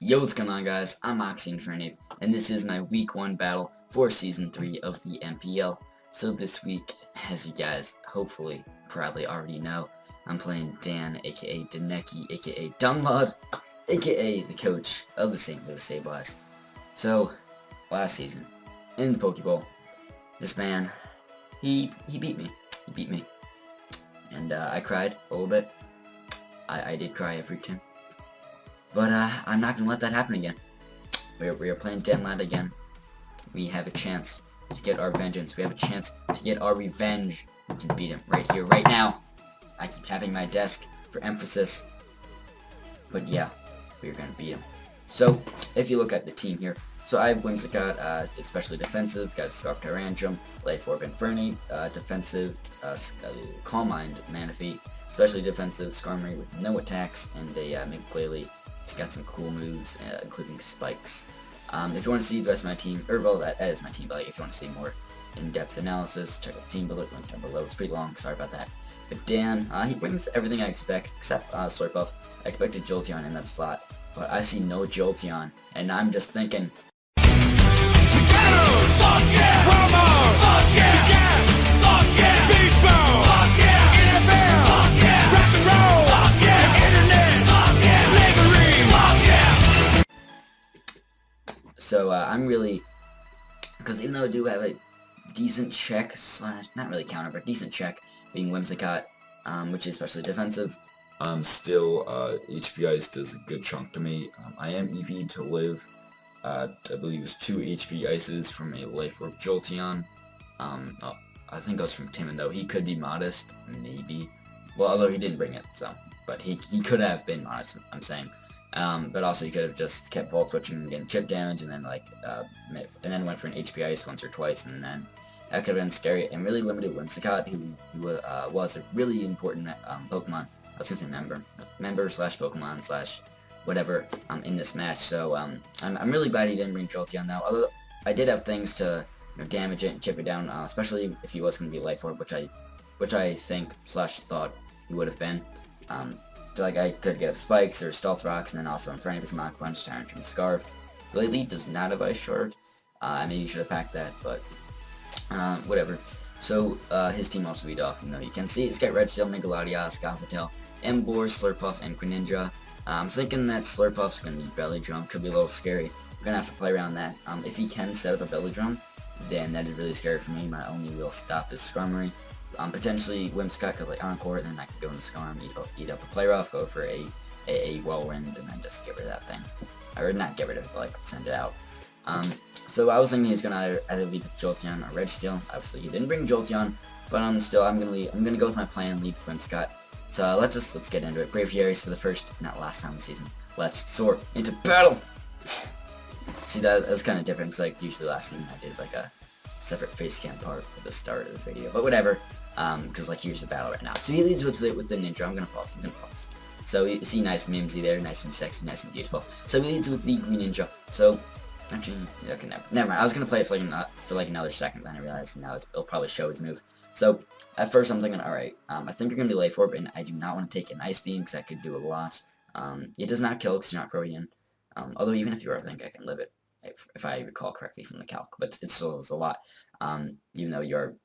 Yo, what's going on, guys? I'm Infernape, and this is my week 1 battle for season 3 of the MPL. So this week, as you guys hopefully probably already know, I'm playing Dan, aka Denecki, aka Dunlod, aka the coach of the St. Louis Sableyes. So, last season, in the Pokebowl, this man, he beat me. He beat me. And I cried a little bit. I did cry, I freaked him. But I'm not gonna let that happen again. We are playing Denlad again. We have a chance to get our vengeance. We have a chance to get our revenge. We can beat him right here, right now. I keep tapping my desk for emphasis. But yeah, we're gonna beat him. So, if you look at the team here, so I have Whimsicott, especially defensive, got Scarf Tyrantrum, Life Orb Infernape, defensive, Calm Mind Manaphy, especially defensive, Skarmory with no attacks, and a Clearly. It's got some cool moves, including spikes. If you want to see the rest of my team, or well, that is my team, but if you want to see more in-depth analysis, check out the team bullet, link down below. It's pretty long, sorry about that. But Dan, he brings everything I expect, except Slurpuff. I expected Jolteon in that slot, but I see no Jolteon, and I'm just thinking, So I'm really, because even though I do have a decent check slash, not really counter, but decent check, being Whimsicott, which is especially defensive. Still, HP Ice does a good chunk to me. I am EV to live. I believe it's 2 HP Ices from a Life Orb Jolteon. I think it was from Timon though. He could be modest, maybe. Well, although he didn't bring it, so. But he could have been modest, I'm saying. But also he could have just kept Volt Switching and getting chip damage, and then and then went for an HP Ice once or twice, and then that could have been scary, and really limited Whimsicott, who was a really important Pokemon. I was gonna say member slash Pokemon slash whatever in this match. So I'm really glad he didn't bring Jolteon though. Although I did have things to damage it and chip it down, especially if he was gonna be Life Orb, which I think slash thought he would have been. So like I could get up Spikes or Stealth Rocks, and then also in front of his Mach Punch, Tyrantrum, Scarf. Lately does not have Ice Shard. Maybe you should have packed that, but whatever. So his team also beat off. You can see it's got Red Steel, Nigaladias, Gothitelle, Emboar, Slurpuff, and Greninja. I'm thinking that Slurpuff's gonna be Belly Drum. Could be a little scary. We're gonna have to play around that. If he can set up a Belly Drum, then that is really scary for me. My only real stop is Skarmory. Potentially Whimsicott could like Encore, and then I could go into Skarm, eat up a Play Rough, go for a Whirlwind, and then just get rid of that thing. Or not get rid of it, but like send it out. So I was thinking he's gonna either lead with Jolteon or Red Steel. Obviously he didn't bring Jolteon, but I'm gonna go with my plan, lead with Whimsicott. So let's get into it. Braviaries for the first, not last time of the season. Let's soar into battle. See, that's kind of different, because like usually last season I did like a separate face cam part at the start of the video, but whatever. Because like here's the battle right now. So he leads with the Ninja. I'm gonna pause. So you see, nice mimsy there, nice and sexy, nice and beautiful. So he leads with the Green Ninja. So actually, okay, never mind. I was gonna play it for like another second, then I realized now it'll probably show his move. So at first I'm thinking, all right, I think you're gonna be Life Orb, and I do not want to take an Ice Beam because that could do a lot. It does not kill because you're not Protean. Although even if you are, I think I can live it, if I recall correctly from the calc. But it still is a lot. Even though your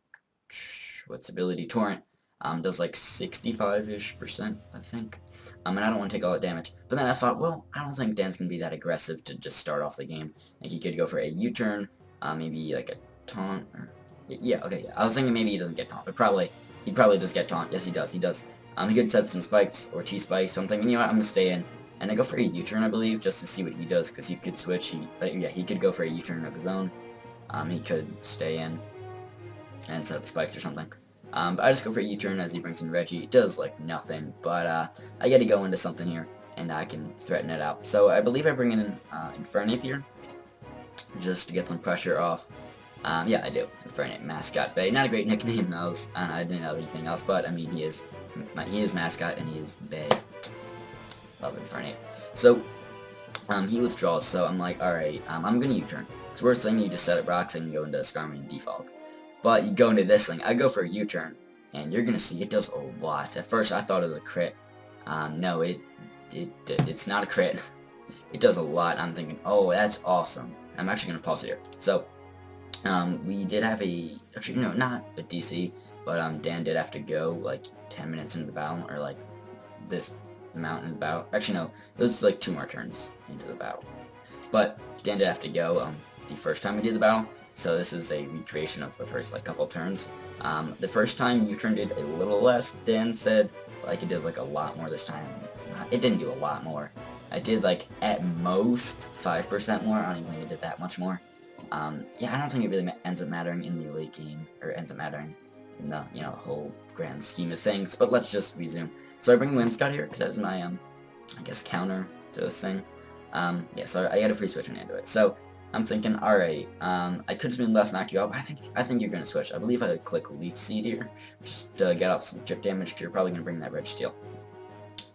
what's ability Torrent does like 65-ish%, I think. And I don't want to take all that damage. But then I thought, well, I don't think Dan's gonna be that aggressive to just start off the game. Like he could go for a U-turn, maybe like a taunt. Or, yeah, okay, yeah. I was thinking maybe he doesn't get taunt, but he probably does get taunt. Yes, he does. He does. He could set up some spikes or T-spikes. So I'm thinking, you know what, I'm gonna stay in. And I go for a U-turn, I believe, just to see what he does, because he could switch. He could go for a U-turn of his own. He could stay in and set up spikes or something. But I just go for a U-turn as he brings in Reggie. It does like nothing, but I gotta go into something here, and I can threaten it out. So I believe I bring in Infernape here, just to get some pressure off. Yeah, I do. Infernape, Mascot Bay. Not a great nickname, though. I didn't know anything else, but I mean, he is Mascot and he is Bay. Love Infernape. So he withdraws. So I'm like, all right, I'm gonna U-turn. It's worst thing, you just set up rocks and you go into Skarmory and Defog. But you go into this thing, I go for a U-turn, and you're gonna see it does a lot. At first I thought it was a crit. No, it's not a crit. it does a lot. I'm thinking, oh, that's awesome. I'm actually going to pause it here. So, we did have actually, no, not a DC, but, Dan did have to go, like, 10 minutes into the battle, or, like, this amount in the battle. Actually, no, it was, like, 2 more turns into the battle. But, Dan did have to go, the first time we did the battle, so this is a recreation of the first, like, couple turns. The first time U-turn did a little less, Dan said, like, it did, like, a lot more this time. It didn't do a lot more. I did, like, at most 5% more. I don't even think it did that much more. Yeah, I don't think it really ends up mattering in the late game, or ends up mattering in the, you know, whole grand scheme of things, but let's just resume. So I bring Whimsicott here, because that is my, I guess, counter to this thing. Yeah, so I got a free switch and into it. So I'm thinking, alright, I could just less knock you out, but I think you're going to switch. I believe I click Leech Seed here, just to get off some chip damage, because you're probably going to bring that red steel.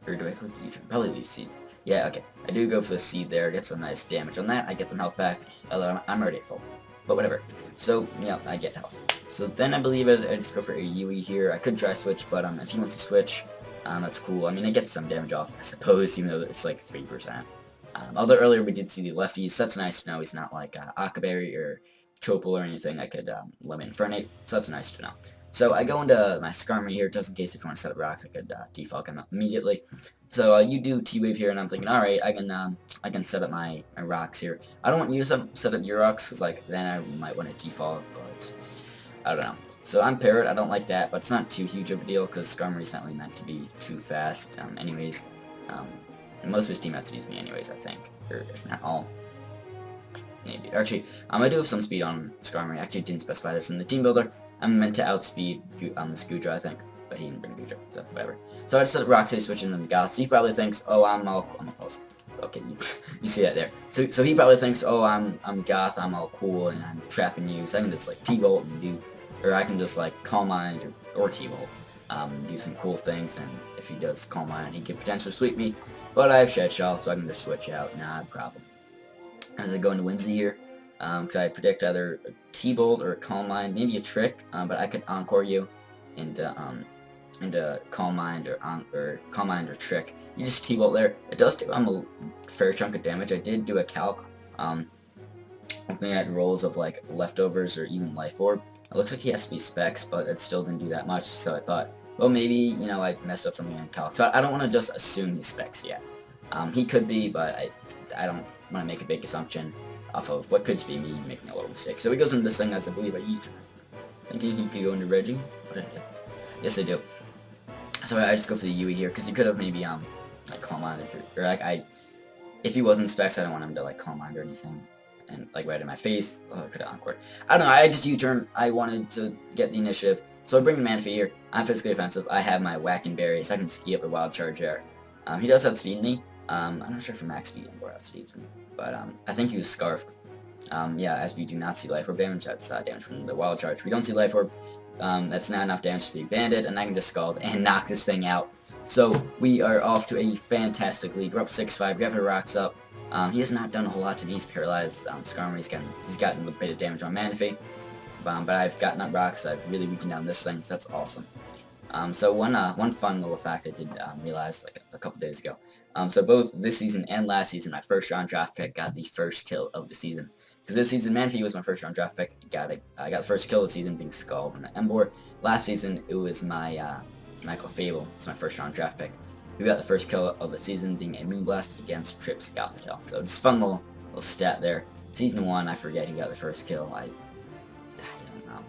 Or do I click Leech? Probably Leech Seed. Yeah, okay. I do go for the seed there, get some nice damage on that. I get some health back, although I'm already at full. But whatever. So, yeah, I get health. So then I believe I just go for a Yui here. I could try switch, but if he wants to switch, that's cool. I mean, I get some damage off, I suppose, even though it's like 3%. Although earlier we did see the lefties, so that's nice to know he's not like Akaberry or Chopal or anything I could limit Infernate, so that's nice to know. So I go into my Skarmory here, just in case if you want to set up rocks, I could defog him immediately. So you do T-Wave here, and I'm thinking, alright, I can set up my rocks here. I don't want you to set up your rocks, because like, then I might want to defog, but I don't know. So I'm Parrot, I don't like that, but it's not too huge of a deal, because Skarmory's not really meant to be too fast, anyways. Most of his team outspeeds me anyways, I think, or if not all. Maybe. Actually, I do have some speed on Skarmory. Actually, didn't specify this in the team builder. I'm meant to outspeed Scudra, I think, but he didn't bring Gudra, so whatever. So I just set up Roxy, switching them to Goth. So he probably thinks, oh, I'm all close. Okay, you see that there. So he probably thinks, oh, I'm Goth, I'm all cool, and I'm trapping you. So I can just like T-Bolt and do, or I can just like Calm Mind or T-Bolt, do some cool things. And if he does Calm Mind, he could potentially sweep me. But I have Shed Shell, so I can just switch out, not a problem. As I go into Whimsy here, because I predict either a T-Bolt or a Calm Mind, maybe a Trick, but I could Encore you into Calm Mind or Calm Mind or Trick. You just T-Bolt there. It does do a fair chunk of damage. I did do a calc, looking at rolls of like leftovers or even Life Orb. It looks like he has to be Specs, but it still didn't do that much, so I thought, well, maybe, you know, I messed up something in calc. So I don't want to just assume he's Specs yet. He could be, but I don't want to make a big assumption off of what could be me making a little mistake. So he goes into this thing as I believe I eat. Thinking he could go into Reggie. What did I do? Yes, I do. So I just go for the Yui here, because he could have maybe, like, Calm Mind, or like, if he wasn't Specs, I don't want him to, like, Calm Mind or anything, and, like, right in my face. Oh, I could have Encored. I don't know, I just U-turn. I wanted to get the initiative, so I bring the Manaphy here. I'm physically offensive. I have my Whack and Berry, so I can ski up the Wild Charge there. He does outspeed me. I'm not sure if max speed or outspeeds me, but, I think he was Scarfed. Yeah, as we do not see Life Orb damage, that's damage from the Wild Charge. We don't see Life Orb. That's not enough damage to be banded, and I can just Scald and knock this thing out. So we are off to a fantastic lead. We're up 6-5. We have our rocks up. He has not done a whole lot to me. He's paralyzed. Skarmory's he's gotten a bit of damage on Manaphy. But I've gotten up rocks. I've really weakened down this thing, so that's awesome. So one fun little fact I did realize like a couple days ago. So both this season and last season, my first round draft pick got the first kill of the season. Because this season, Manaphy was my first round draft pick. I got the first kill of the season being Skull on the Emboar. Last season, it was my Michael Fable. It's my first round draft pick. Who got the first kill of the season being a Moonblast against Trips Gothitelle. So just fun little stat there. Season 1, I forget who got the first kill. I don't know.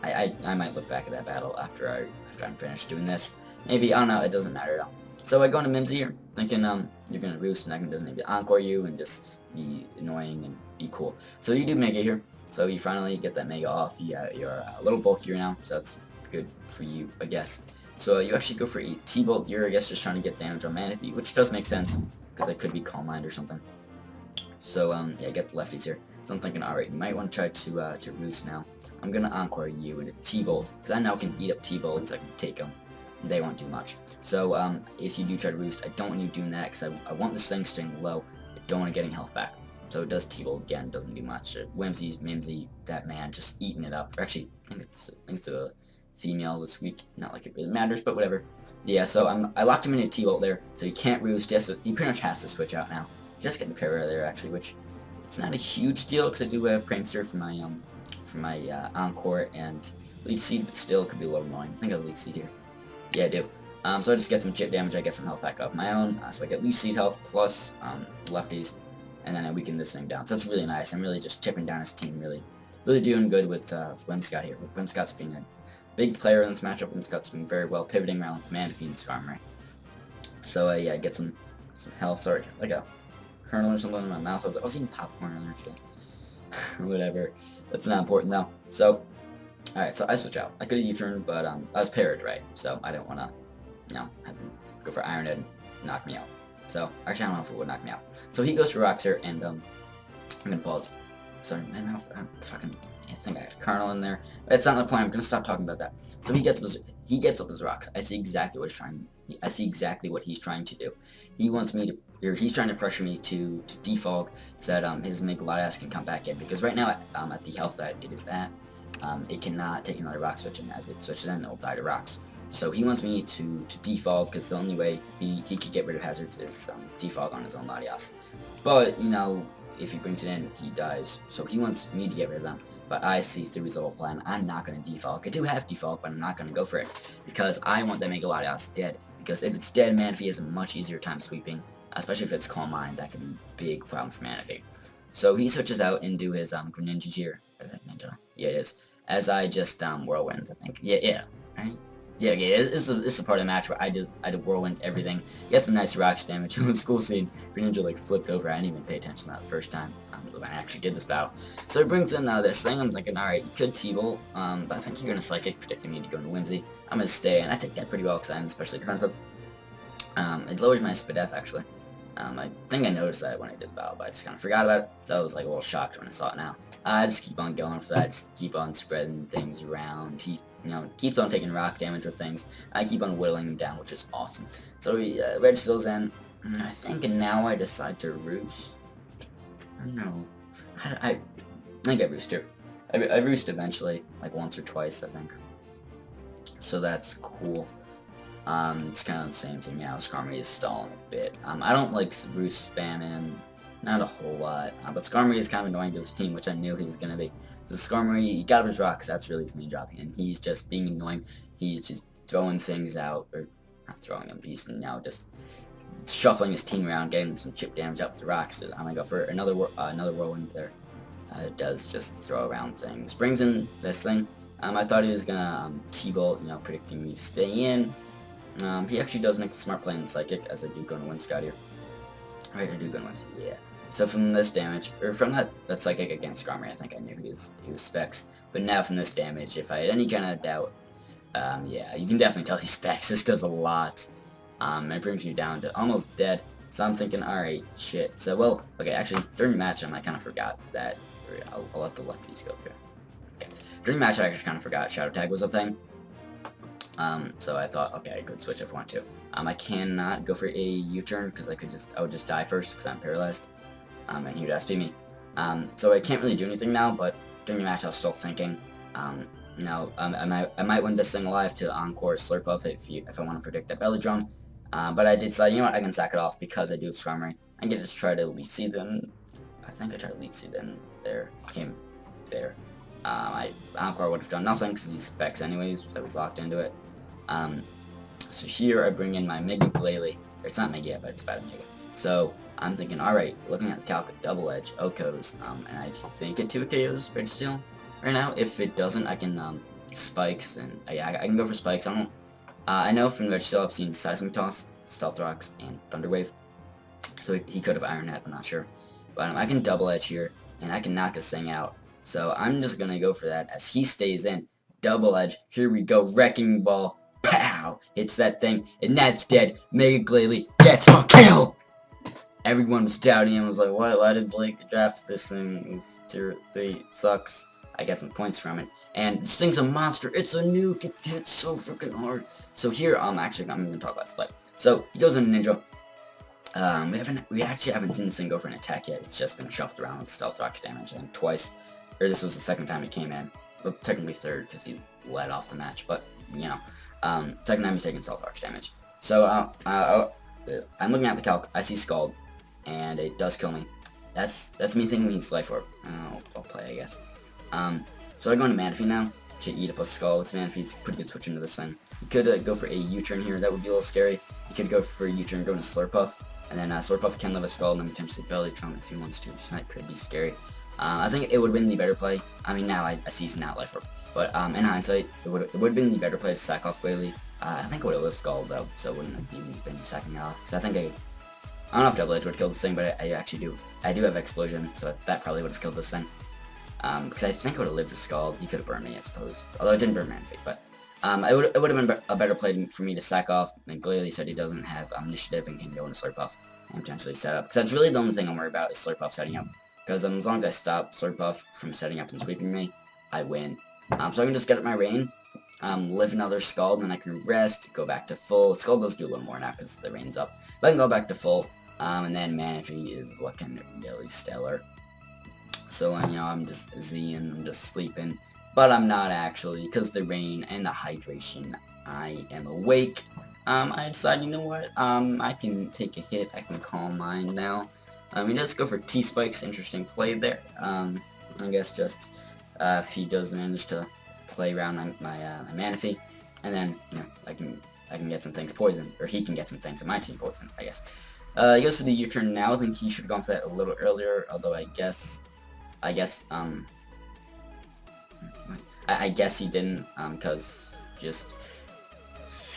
I might look back at that battle after I'm finished doing this. Maybe, I don't know, it doesn't matter at all. So I go into Mimsy here, thinking you're gonna roost and I can just maybe Encore you and just be annoying and be cool. So you do Mega here, so you finally get that Mega off. You're a little bulkier now, so that's good for you, I guess. So you actually go for a T-Bolt here, I guess, just trying to get damage on Manaphy, which does make sense, because I could be Calm Mind or something. So yeah, get the lefties here. So I'm thinking, alright, you might want to try to roost now. I'm gonna Encore you and a T-Bolt, because I now can beat up T-Bolts, I can take them. They won't do much. So if you do try to roost, I don't want you doing that, because I want this thing staying low. I don't want it getting health back. So it does T-Bolt again, doesn't do much. Whimsy's Mimsy, that man, just eating it up. Or actually, I think it's a female this week. Not like it really matters, but whatever. Yeah, so I locked him in a T-Bolt there, so he can't roost. Yes, he pretty much has to switch out now. If just get the para there actually, which it's not a huge deal because I do have Prankster for my Encore and Leech Seed, but still it could be a little annoying. I think I have Leech Seed here. Yeah, I do. So I just get some chip damage, I get some health back off my own, so I get Leech Seed health plus lefties, and then I weaken this thing down. So it's really nice. I'm really just chipping down his team, really doing good with Whimsicott here. Whimsicott's being a big player in this matchup. Whimsicott's doing very well, pivoting around with Manaphy and Skarmory. So yeah, get some health. Sorry, like a kernel or something in my mouth. I was eating popcorn earlier today. Whatever. That's not important though. So, alright, so I switch out. I could have U-turned, but I was paired, right? So I didn't want to, have him go for Iron Head and knock me out. So, actually, I don't know if it would knock me out. So he goes for Roxer, and I'm gonna pause. Sorry, my mouth, I think I had a kernel in there. That's not the point. I'm gonna stop talking about that. So he gets up his rocks. I see exactly what he's trying to do. He wants me to, or he's trying to pressure me to defog so that his Megalodias can come back in. Because right now, at the health that it is at, it cannot take another rock switch, and as it switches in, it'll die to rocks. So he wants me to defog because the only way he could get rid of hazards is defog on his own Latias. But if he brings it in, he dies. So he wants me to get rid of them. But I see through his little plan. I'm not going to defog. I do have defog, but I'm not going to go for it. Because I want that Megalodias dead. Because if it's dead, Manaphy has a much easier time sweeping. Especially if it's Calm Mind. That could be a big problem for Manaphy. So he switches out into his Greninja here. Or that Ninja? Yeah, it is. As I just Whirlwind, I think. Yeah. Right? Yeah, it's a part of the match where I did Whirlwind everything. Get some nice rocks damage. It was cool seeing Greninja like flipped over. I didn't even pay attention to that the first time when I actually did this battle. So he brings in this thing. I'm thinking, alright, you could T-Bolt, but I think you're going to Psychic, predicting me to go into Whimsy. I'm going to stay, and I take that pretty well because I'm especially defensive. It lowers my SPDF actually. I think I noticed that when I did the battle, but I just kind of forgot about it. So I was like a little shocked when I saw it now. I just keep on going for that. Just keep on spreading things around. He keeps on taking rock damage with things. I keep on whittling him down, which is awesome. So he Red Steel's in. I think, and now I decide to roost. I don't know. I think I roost here. I roost eventually, like once or twice, I think. So that's cool. It's kind of the same thing now. Skarmory is stalling a bit. I don't like roost spamming. Not a whole lot. But Skarmory is kind of annoying to his team, which I knew he was going to be. So Skarmory, he got up his rocks, that's really his main job, and he's just being annoying. He's just throwing things out, or not throwing them, he's now just shuffling his team around, getting some chip damage up with the rocks. So I'm going to go for another Whirlwind there. It does just throw around things. Brings in this thing. I thought he was going to T-Bolt, predicting me to stay in. He actually does make the smart play in Psychic, as I do go to Whimsicott here. Right, I do go to Whimsicott, yeah. So from this damage, or from that Psychic against Skarmory, I think I knew he was Specs. But now from this damage, if I had any kind of doubt, yeah, you can definitely tell he's Specs. This does a lot. It brings me down to almost dead. So I'm thinking, alright, shit. So, well, okay, actually, during the match, I kind of forgot that. I'll let the lefties go through. Okay. During the match, I actually kind of forgot Shadow Tag was a thing. So I thought, okay, I could switch if I want to. I cannot go for a U-turn because I would just die first because I'm paralyzed. And he would SP me. So I can't really do anything now, but during the match I was still thinking, I might win this thing alive to Encore Slurp Off if I want to predict that Belly Drum. But I did decide, you know what, I can sack it off because I do have Skarmory. I get to try to Leech Seed them. I think I tried to Leech Seed them there, him there. Encore would have done nothing because he's Specs anyways, so I was locked into it. So here I bring in my Mega Glalie. It's not Mega yet, but it's about Mega. So I'm thinking, alright, looking at the calc, Double Edge, Okos, and I think it 2KOs Red Steel right now. If it doesn't, I can Spikes, and I can go for Spikes. I know from Red Steel I've seen Seismic Toss, Stealth Rocks, and Thunder Wave. So he could have Iron Head, I'm not sure. But I can Double Edge here, and I can knock this thing out. So I'm just gonna go for that as he stays in. Double Edge, here we go, Wrecking Ball, pow! Hits that thing, and that's dead. Mega Glalie gets a kill! Everyone was doubting him, was like, why did Blake draft this thing? It was tier 3, sucks. I got some points from it. And this thing's a monster, it's a nuke, it hits so freaking hard. So here, actually, I'm gonna talk about Split. So, he goes in Ninja. We actually haven't seen this thing go for an attack yet, it's just been shuffled around with Stealth Rocks damage, and twice. Or this was the second time he came in. Well, technically third, because he led off the match, but, second time he's taking Stealth Rocks damage. So, I'm looking at the calc, I see Scald. and it does kill me. That's me thinking he's Life Orb. I'll play, I guess. So I go into Manaphy now to eat up a Skull. It's Manaphy's pretty good switch into this thing. You could go for a U-turn here. That would be a little scary. You could go for a U-turn, go into Slurpuff, and then Slurpuff can live a Skull, and then potentially Bellytron if he wants to, so that could be scary. I think it would have been the better play. I mean, now I see he's not Life Orb, but in hindsight, it would have been the better play to sack off Glalie. I think it would have lived Skull, though, so it wouldn't have even been sacking it off. Because I think I don't know if Double Edge would kill this thing, but I actually do. I do have Explosion, so that probably would have killed this thing. Because I think it would have lived a Scald. He could have burned me, I suppose. Although it didn't burn Manaphy, but it would have been a better play for me to sack off. And Glalie said he doesn't have initiative and can go into Slurpuff and potentially set up. Because that's really the only thing I'm worried about is Slurpuff setting up. Because as long as I stop Slurpuff from setting up and sweeping me, I win. So I can just get up my rain, live another Scald, and then I can rest, go back to full. Scald does do a little more now because the rain's up. But I can go back to full. And then Manaphy is looking really stellar. So, you know, I'm just Zing, I'm just sleeping. But I'm not actually, because the rain and the hydration, I am awake. I decide, you know what, I can take a hit, I can Calm Mind now. He does go for T-Spikes, interesting play there. I guess just, if he does manage to play around my Manaphy, and then, you know, I can get some things poisoned, or he can get some things in my team poisoned, I guess. He goes for the U-turn now. I think he should have gone for that a little earlier, although I guess he didn't, because just,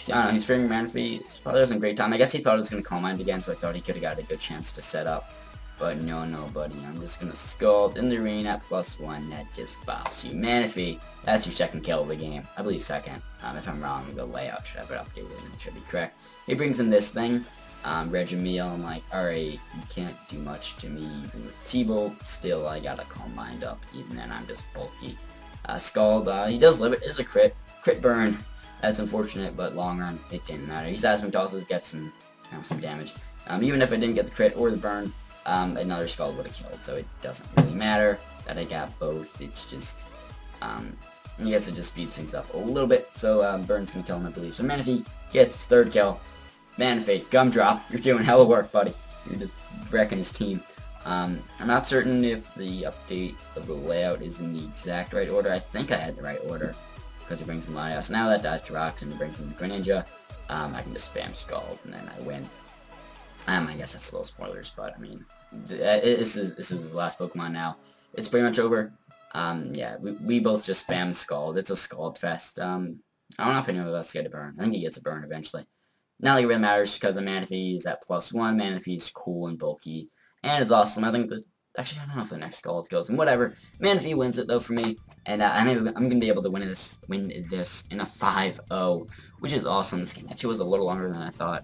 I don't know, he's fearing Manaphy. It probably wasn't a great time. I guess he thought it was going to Calm Mind again, so I thought he could have got a good chance to set up. But no, buddy. I'm just going to Scald in the rain at +1. That just bops you. Manaphy, that's your second kill of the game. I believe second. If I'm wrong, the layout should have it updated and it should be correct. He brings in this thing. Regimil, I'm like, alright, you can't do much to me even with T-Bolt. Still, I gotta Calm Mind up, even then I'm just bulky. Scald, he does live it. It's a crit burn. That's unfortunate, but long run, it didn't matter. His Asmodosses get some damage. Even if I didn't get the crit or the burn, another Scald would have killed, so it doesn't really matter that I got both. It's just, I guess it just speeds things up a little bit, so Burn's gonna kill him, I believe. So Manaphy gets his third kill. Manaphy, Gumdrop, you're doing hella work, buddy. You're just wrecking his team. I'm not certain if the update of the layout is in the exact right order. I think I had the right order, because he brings in Latias. Now that dies to Rocks and he brings in Greninja, I can just spam Scald, and then I win. I guess that's a little spoilers, but I mean, this is his last Pokemon now. It's pretty much over. Yeah, we both just spam Scald. It's a Scald fest. I don't know if anyone of us get a burn. I think he gets a burn eventually. Not like it really matters because the Manaphy is at +1. Manaphy's cool and bulky and it's awesome. I think actually I don't know if the next Scald goes and whatever. Manaphy wins it though for me, and I'm gonna be able to win this in a 5-0, which is awesome. This game actually was a little longer than I thought.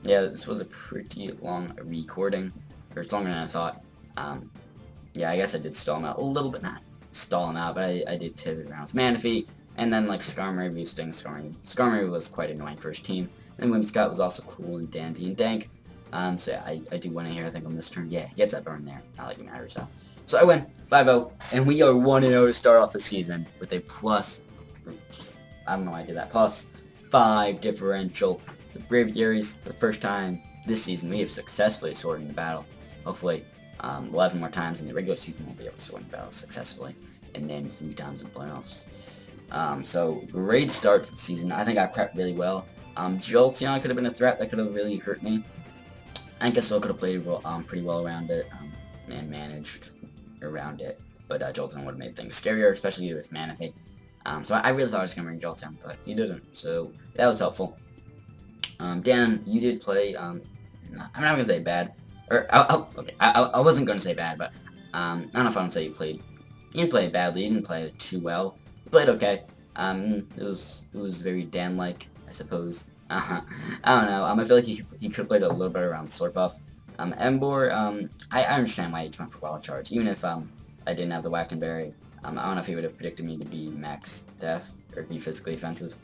Yeah, this was a pretty long recording, or it's longer than I thought. Yeah, I guess I did stall him out a little bit, not stall him out, but I did pivot around with Manaphy. And then, like, Skarmory boosting Skarmory was quite annoying for his team. And Whimsicott was also cool and dandy and dank. So yeah, I do win it here, I think, on this turn. Yeah, he gets that burn there. Not like it matters, though. So I win, 5-0. And we are 1-0 to start off the season with a I don't know why I did that, +5 differential. The Braviaries, for the first time this season, we have successfully sorted the battle. Hopefully, 11 more times in the regular season, we'll be able to sort the battle successfully. And then 3 times in playoffs. So, great start to the season. I think I prepped really well. Jolteon could have been a threat that could have really hurt me. I think I still could have played pretty well around it, and managed around it. But Jolteon would have made things scarier, especially with Manaphy. So I really thought I was going to bring Jolteon, but he didn't. So, that was helpful. Dan, you did play, I'm not going to say bad. Or, okay, I wasn't going to say bad, but I don't know if I want to say you didn't play badly, you didn't play too well. Played okay. It was very Dan-like, I suppose. I don't know. I feel like he could have played a little bit around Slurpuff. Emboar, I understand why he went for Wild Charge, even if I didn't have the Wackenberry. I don't know if he would have predicted me to be max def or be physically offensive.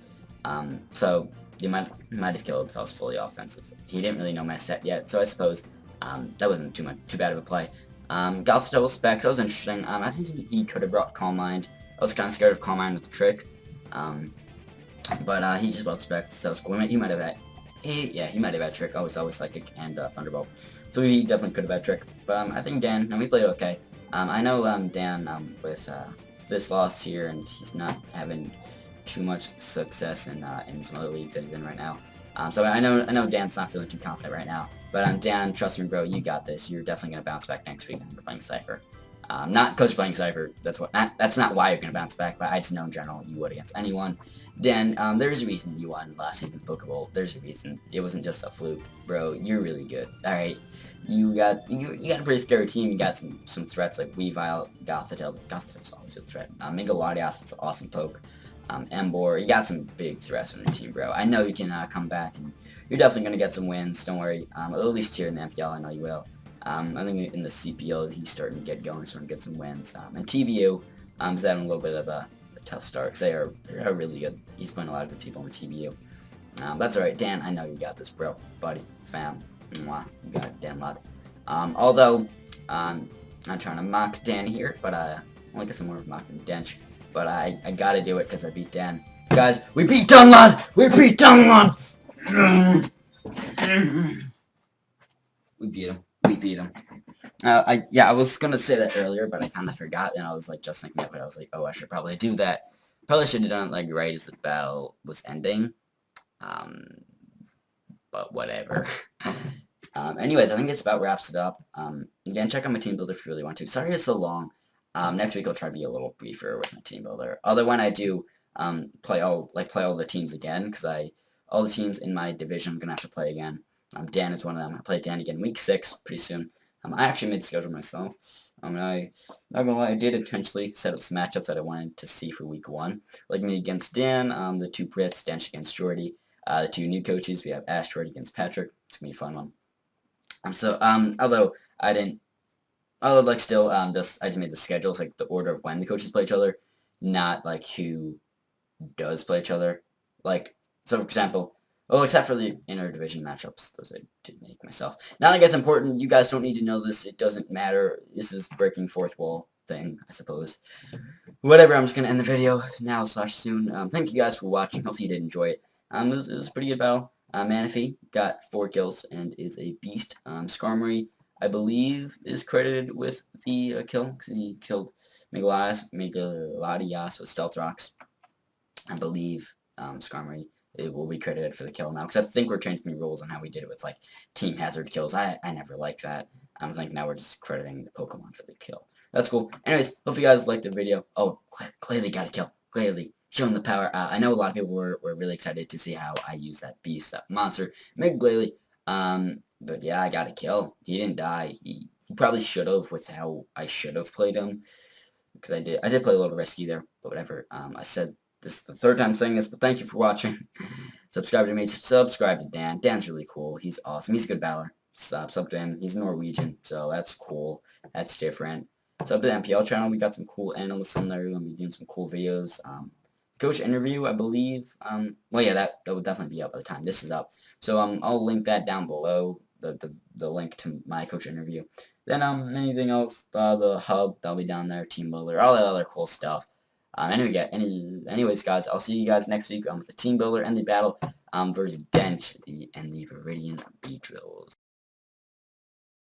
So you might have killed if I was fully offensive. He didn't really know my set yet, so I suppose that wasn't too bad of a play. Got the double specs. That was interesting. I think he could have brought Calm Mind. I was kind of scared of Calm Mind with the trick, but he just brought specs, so that was cool. He might have He might have had Trick. I was always Psychic and Thunderbolt. So he definitely could have had Trick. But I think Dan, we played okay. I know Dan with this loss here, and he's not having too much success in some other leagues that he's in right now. So I know Dan's not feeling too confident right now. But Dan, trust me, bro, you got this. You're definitely gonna bounce back next week. You're playing Cypher. Not because you're playing Cypher. That's not why you're gonna bounce back. But I just know in general you would against anyone. Dan, there's a reason you won last season's Pokebowl. There's a reason. It wasn't just a fluke, bro. You're really good. All right, you got a pretty scary team. You got some threats like Weavile, Gothitelle. Gothitelle's always a threat. Megalodios, it's an awesome poke. Embor, you got some big threats on your team, bro. I know you can come back, and you're definitely gonna get some wins. Don't worry. At least here in the MPL, I know you will. I think in the CPL, he's starting to get going, starting to get some wins. And TBU, is having a little bit of a tough start because they're really good. He's playing a lot of good people on the TBU. That's alright, Dan. I know you got this, bro, buddy, fam. Mwah, you got it, Dan Lod. Although I'm trying to mock Dan here, but I only guess I'm more of mocking Dench. But I gotta do it because I beat Dan. Guys, we beat Dunlod! We beat Dunlod! We beat him. We beat him. I was gonna say that earlier, but I kind of forgot, and I was like just thinking of it. I was like, oh, I should probably do that. Probably should have done it like right as the battle was ending. But whatever. Anyways, I think this about wraps it up. Again, check out my team builder if you really want to. Sorry it's so long. Next week I'll try to be a little briefer with my team builder. Although when I do play all the teams again, because all the teams in my division I'm gonna have to play again. Dan is one of them. I play Dan again week 6 pretty soon. I actually made the schedule myself. Not gonna lie, I did intentionally set up some matchups that I wanted to see for week 1. Like me against Dan, the 2 Brits, Dench against Jordy. The 2 new coaches, we have Asteroid against Patrick. It's gonna be a fun one. Although I didn't, still, I just made the schedules, like the order of when the coaches play each other, not like who does play each other. Like, so for example, except for the inter-division matchups, those I did make myself. Not like it's important. You guys don't need to know this. It doesn't matter. This is breaking fourth wall thing, I suppose. Whatever, I'm just going to end the video now/soon. Thank you guys for watching. Hopefully you did enjoy it. It was a pretty good battle. Manaphy got 4 kills and is a beast. Skarmory, I believe, is credited with the kill, because he killed Megalodios with Stealth Rocks. I believe Skarmory it will be credited for the kill now, because I think we're changing the rules on how we did it with like team hazard kills. I never liked that. I think now we're just crediting the Pokemon for the kill. That's cool. Anyways, hope you guys liked the video. Oh, Glalie got a kill. Glalie showing the power. I know a lot of people were really excited to see how I use that beast, that monster, Meg Glalie. But yeah, I got a kill. He didn't die. He probably should have with how I should have played him, because I did play a little risky there. But whatever. I said. This is the 3rd time saying this, but thank you for watching. Subscribe to me. Subscribe to Dan. Dan's really cool. He's awesome. He's a good battler. Sub to him. He's Norwegian, so that's cool. That's different. Sub to the MPL channel. We got some cool analysts on there. We're going to be doing some cool videos. Coach interview, I believe. Well, yeah, that will definitely be up by the time this is up. So I'll link that down below. The link to my coach interview. Then anything else, the hub, that'll be down there. Team builder, all that other cool stuff. Anyways, guys, I'll see you guys next week with the team builder and the battle versus Dench and the Viridian Beedrills.